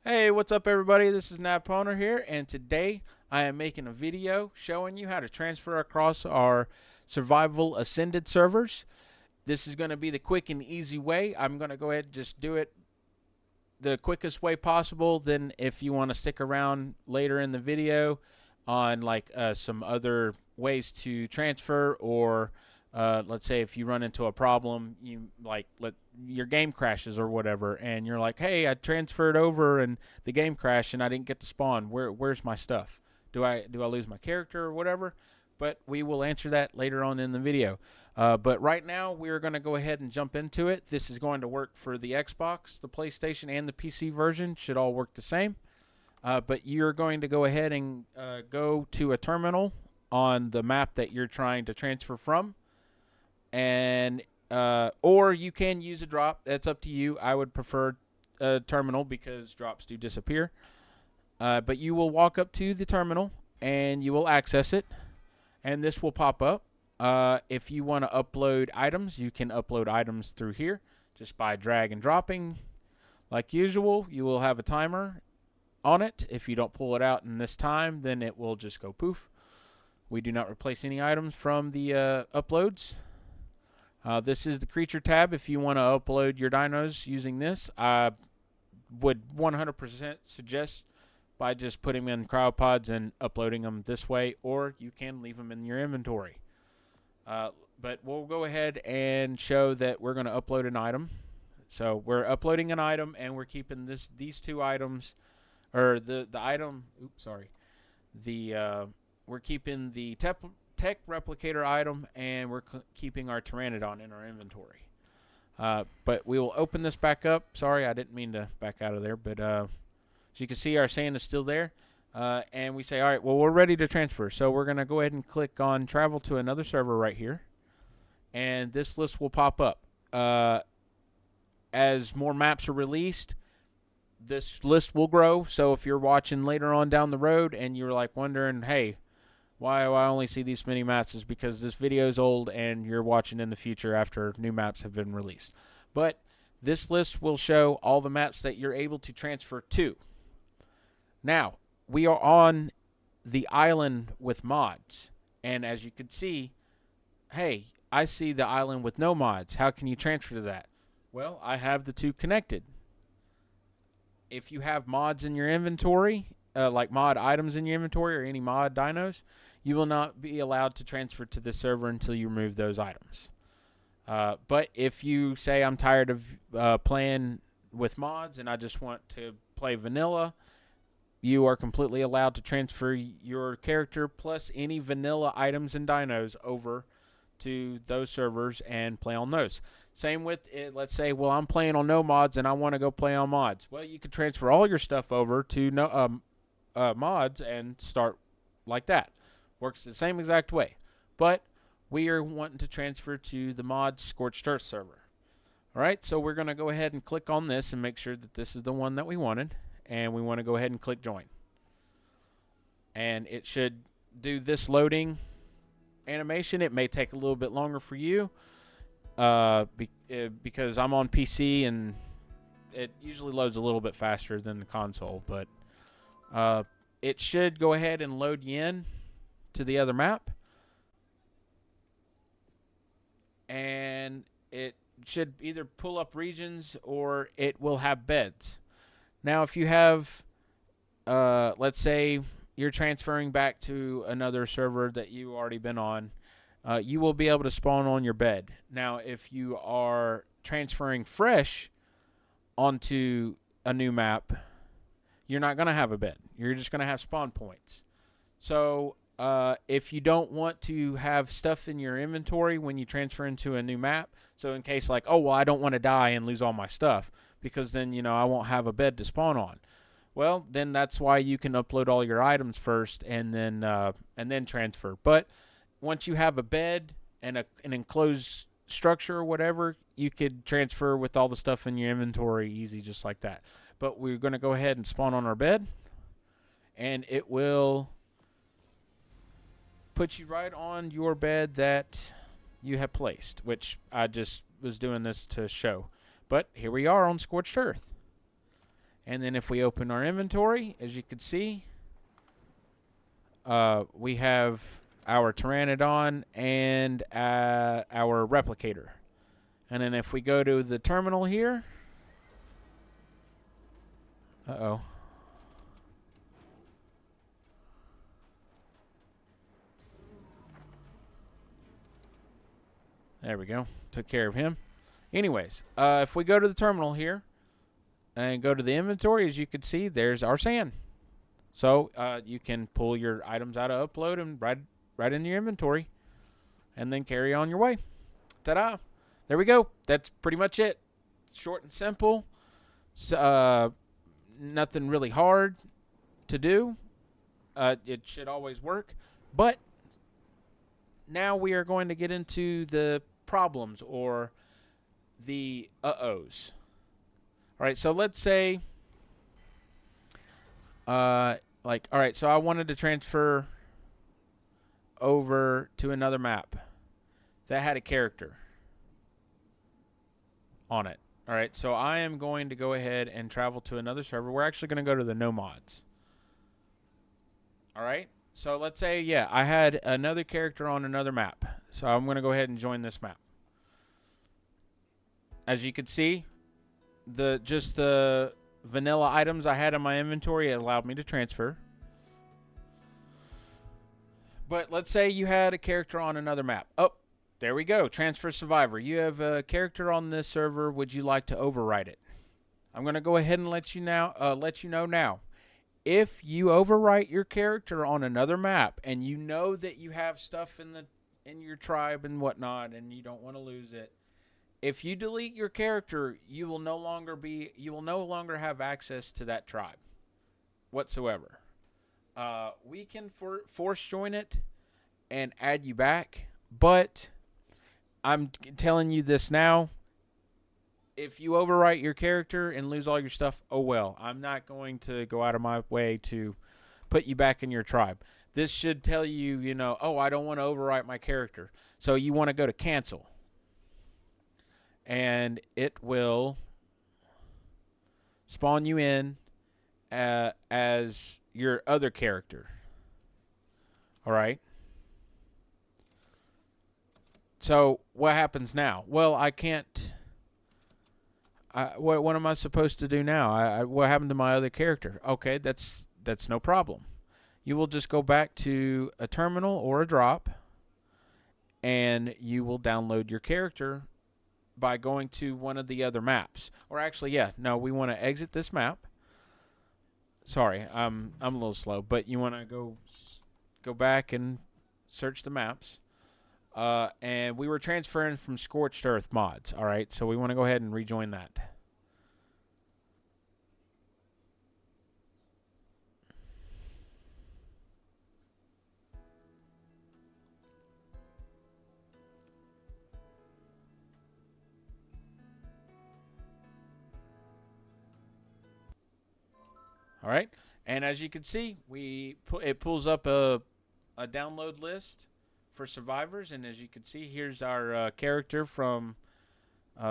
Hey, what's up everybody? This is Naponer here, and today I am making a video showing you how to transfer across our Survival Ascended servers. This is going to be the quick and easy way. I'm going to go ahead and just do it the quickest way possible. Then if you want to stick around later in the video on some other ways to transfer, or let's say if you run into a problem, you your game crashes or whatever, and you're like, hey, I transferred over and the game crashed and I didn't get to spawn. Where's my stuff? Do I lose my character or whatever? But we will answer that later on in the video. But right now, we're going to go ahead and jump into it. This is going to work for the Xbox, the PlayStation, and the PC version. Should all work the same. But you're going to go ahead and go to a terminal on the map that you're trying to transfer from, and or you can use a drop. That's up to you. I would prefer a terminal because drops do disappear. But you will walk up to the terminal and you will access it, and this will pop up. If you want to upload items, you can upload items through here just by drag and dropping. Like usual, you will have a timer on it. If you don't pull it out in this time, then it will just go poof. We do not replace any items from the uploads. This is the creature tab. If you want to upload your dinos using this, I would 100% suggest by just putting them in cryopods and uploading them this way, or you can leave them in your inventory. But we'll go ahead and show that we're going to upload an item. So we're uploading an item, and we're keeping these two items, or the item. Oops, sorry. We're keeping the tech replicator item, and we're keeping our Pteranodon in our inventory. But we will open this back up. Sorry, I didn't mean to back out of there, but as you can see, our sand is still there. And we say, all right, well, we're ready to transfer. So we're going to go ahead and click on travel to another server right here. And this list will pop up. As more maps are released, this list will grow. So if you're watching later on down the road and you're like wondering, hey, why do I only see these many maps, is because this video is old and you're watching in the future after new maps have been released. But this list will show all the maps that you're able to transfer to. Now, we are on the island with mods. And as you can see, hey, I see the island with no mods. How can you transfer to that? Well, I have the two connected. If you have mods in your inventory, like mod items in your inventory or any mod dinos, you will not be allowed to transfer to the server until you remove those items. But if you say, I'm tired of playing with mods and I just want to play vanilla, you are completely allowed to transfer your character plus any vanilla items and dinos over to those servers and play on those. Same with it. Let's say, well, I'm playing on no mods and I want to go play on mods. Well, you could transfer all your stuff over to no mods and start like that. Works the same exact way. But we are wanting to transfer to the mod Scorched Earth server. All right, so we're going to go ahead and click on this and make sure that this is the one that we wanted. And we want to go ahead and click join. And it should do this loading animation. It may take a little bit longer for you because I'm on PC and it usually loads a little bit faster than the console. But it should go ahead and load you in to the other map. And it should either pull up regions or it will have beds. Now, if you have, let's say you're transferring back to another server that you already been on, you will be able to spawn on your bed. Now, if you are transferring fresh onto a new map, you're not going to have a bed. You're just going to have spawn points. So if you don't want to have stuff in your inventory when you transfer into a new map, so in case like, oh, well, I don't want to die and lose all my stuff, because then, I won't have a bed to spawn on. Well, then that's why you can upload all your items first and then transfer. But once you have a bed and an enclosed structure or whatever, you could transfer with all the stuff in your inventory easy, just like that. But we're going to go ahead and spawn on our bed, and it will put you right on your bed that you have placed, which I just was doing this to show. But here we are on Scorched Earth. And then if we open our inventory, as you can see, we have our Pteranodon and our Replicator. And then if we go to the terminal here, uh-oh. There we go. Took care of him. Anyways, if we go to the terminal here and go to the inventory, as you can see, there's our sand. So you can pull your items out of upload and right in your inventory and then carry on your way. Ta-da. There we go. That's pretty much it. Short and simple. So, nothing really hard to do. It should always work. But now we are going to get into the problems or the uh-ohs. All right, so let's say, all right, so I wanted to transfer over to another map that had a character on it. All right, so I am going to go ahead and travel to another server. We're actually going to go to the Nomads. All right, so let's say, yeah, I had another character on another map. So I'm going to go ahead and join this map. As you can see, just the vanilla items I had in my inventory, it allowed me to transfer. But let's say you had a character on another map. Oh, there we go. Transfer Survivor. You have a character on this server. Would you like to overwrite it? I'm going to go ahead and let you know now. If you overwrite your character on another map and you know that you have stuff in your tribe and whatnot and you don't want to lose it, if you delete your character, you will no longer have access to that tribe whatsoever. We can force join it and add you back, but I'm telling you this now. If you overwrite your character and lose all your stuff, oh well. I'm not going to go out of my way to put you back in your tribe. This should tell you, oh, I don't want to overwrite my character. So you want to go to cancel. And it will spawn you in as your other character. All right. So what happens now? Well, I can't. What am I supposed to do now? What happened to my other character? Okay, that's no problem. You will just go back to a terminal or a drop, and you will download your character by going to one of the other maps. Or actually, yeah, no, we want to exit this map. Sorry, I'm a little slow, but you want to go back and search the maps. And we were transferring from Scorched Earth mods. All right, so we want to go ahead and rejoin that. All right, and as you can see, it pulls up a download list for survivors, and as you can see, here's our character from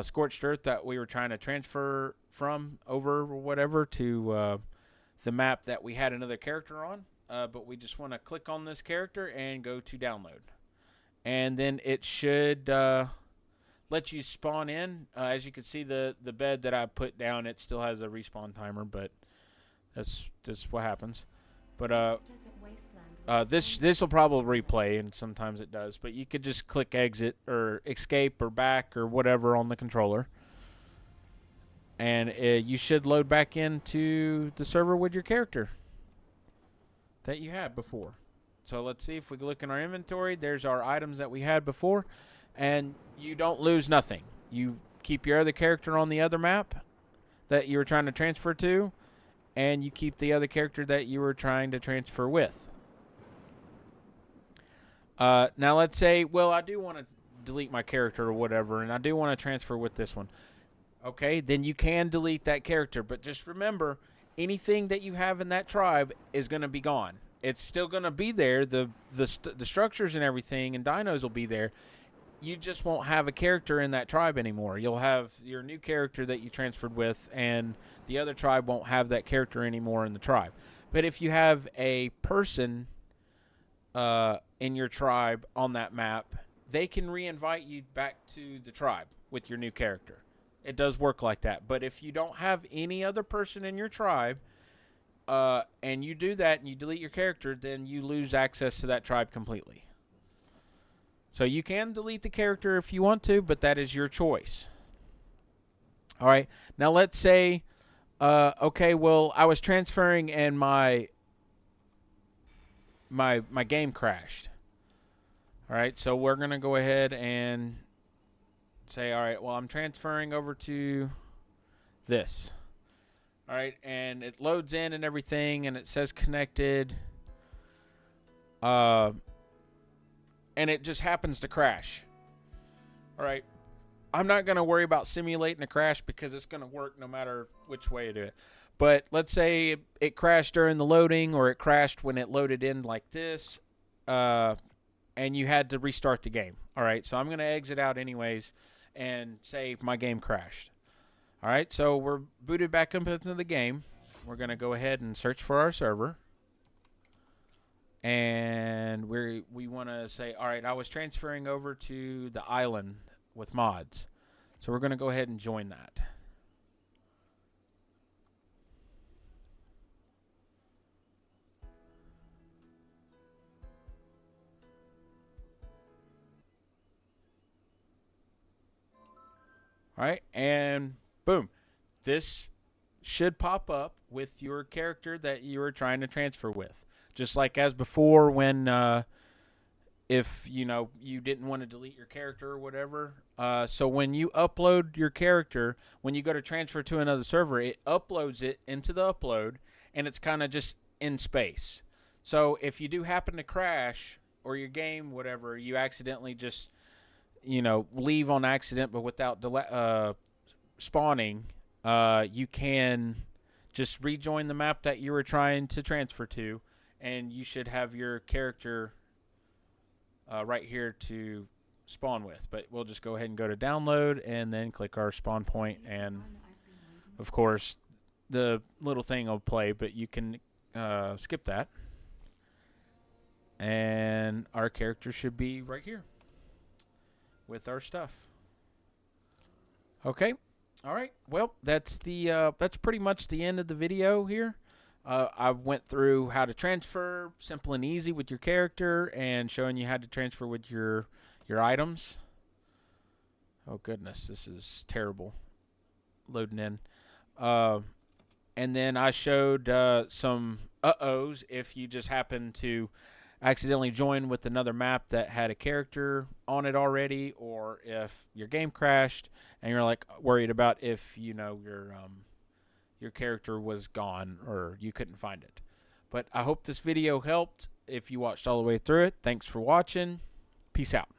Scorched Earth that we were trying to transfer from over or whatever to the map that we had another character on, but we just want to click on this character and go to download, and then it should let you spawn in. As you can see, the bed that I put down, it still has a respawn timer, but that's what happens. But this will probably replay, and sometimes it does. But you could just click exit or escape or back or whatever on the controller, and you should load back into the server with your character that you had before. So let's see if we look in our inventory. There's our items that we had before, and you don't lose nothing. You keep your other character on the other map that you were trying to transfer to, and you keep the other character that you were trying to transfer with. Now let's say, well, I do want to delete my character or whatever, and I do want to transfer with this one. Okay, then you can delete that character, but just remember, anything that you have in that tribe is going to be gone. It's still going to be there. The structures and everything and dinos will be there. you just won't have a character in that tribe anymore. You'll have your new character that you transferred with, and the other tribe won't have that character anymore in the tribe. But if you have a person in your tribe on that map, they can re-invite you back to the tribe with your new character. It does work like that. But if you don't have any other person in your tribe, and you do that and you delete your character, then you lose access to that tribe completely. So you can delete the character if you want to, but that is your choice. All right. Now let's say, okay, well, I was transferring and my game crashed. All right. So we're gonna go ahead and say, all right, well, I'm transferring over to this. All right, and it loads in and everything, and it says connected. And it just happens to crash. All right, I'm not going to worry about simulating a crash because it's going to work no matter which way you do it. But let's say it crashed during the loading, or it crashed when it loaded in like this, and you had to restart the game. All right, so I'm going to exit out anyways and say my game crashed. All right, so we're booted back up into the game. We're going to go ahead and search for our server. And we want to say, all right, I was transferring over to the island with mods. So we're going to go ahead and join that. All right, and boom. This should pop up with your character that you were trying to transfer with. Just like as before when if you didn't want to delete your character or whatever. So when you upload your character, when you go to transfer to another server, it uploads it into the upload, and it's kind of just in space. So if you do happen to crash or your game, whatever, you accidentally just leave on accident, but without spawning, you can just rejoin the map that you were trying to transfer to, and you should have your character right here to spawn with. But we'll just go ahead and go to download and then click our spawn point, and of course the little thing will play, but you can skip that, and our character should be right here with our stuff. Okay. All right. Well, that's pretty much the end of the video here. I went through how to transfer, simple and easy with your character, and showing you how to transfer with your items. Oh goodness, this is terrible. Loading in. And then I showed some uh-ohs if you just happen to accidentally join with another map that had a character on it already, or if your game crashed and you're like worried about if your character was gone or you couldn't find it. But I hope this video helped. If you watched all the way through it, thanks for watching. Peace out.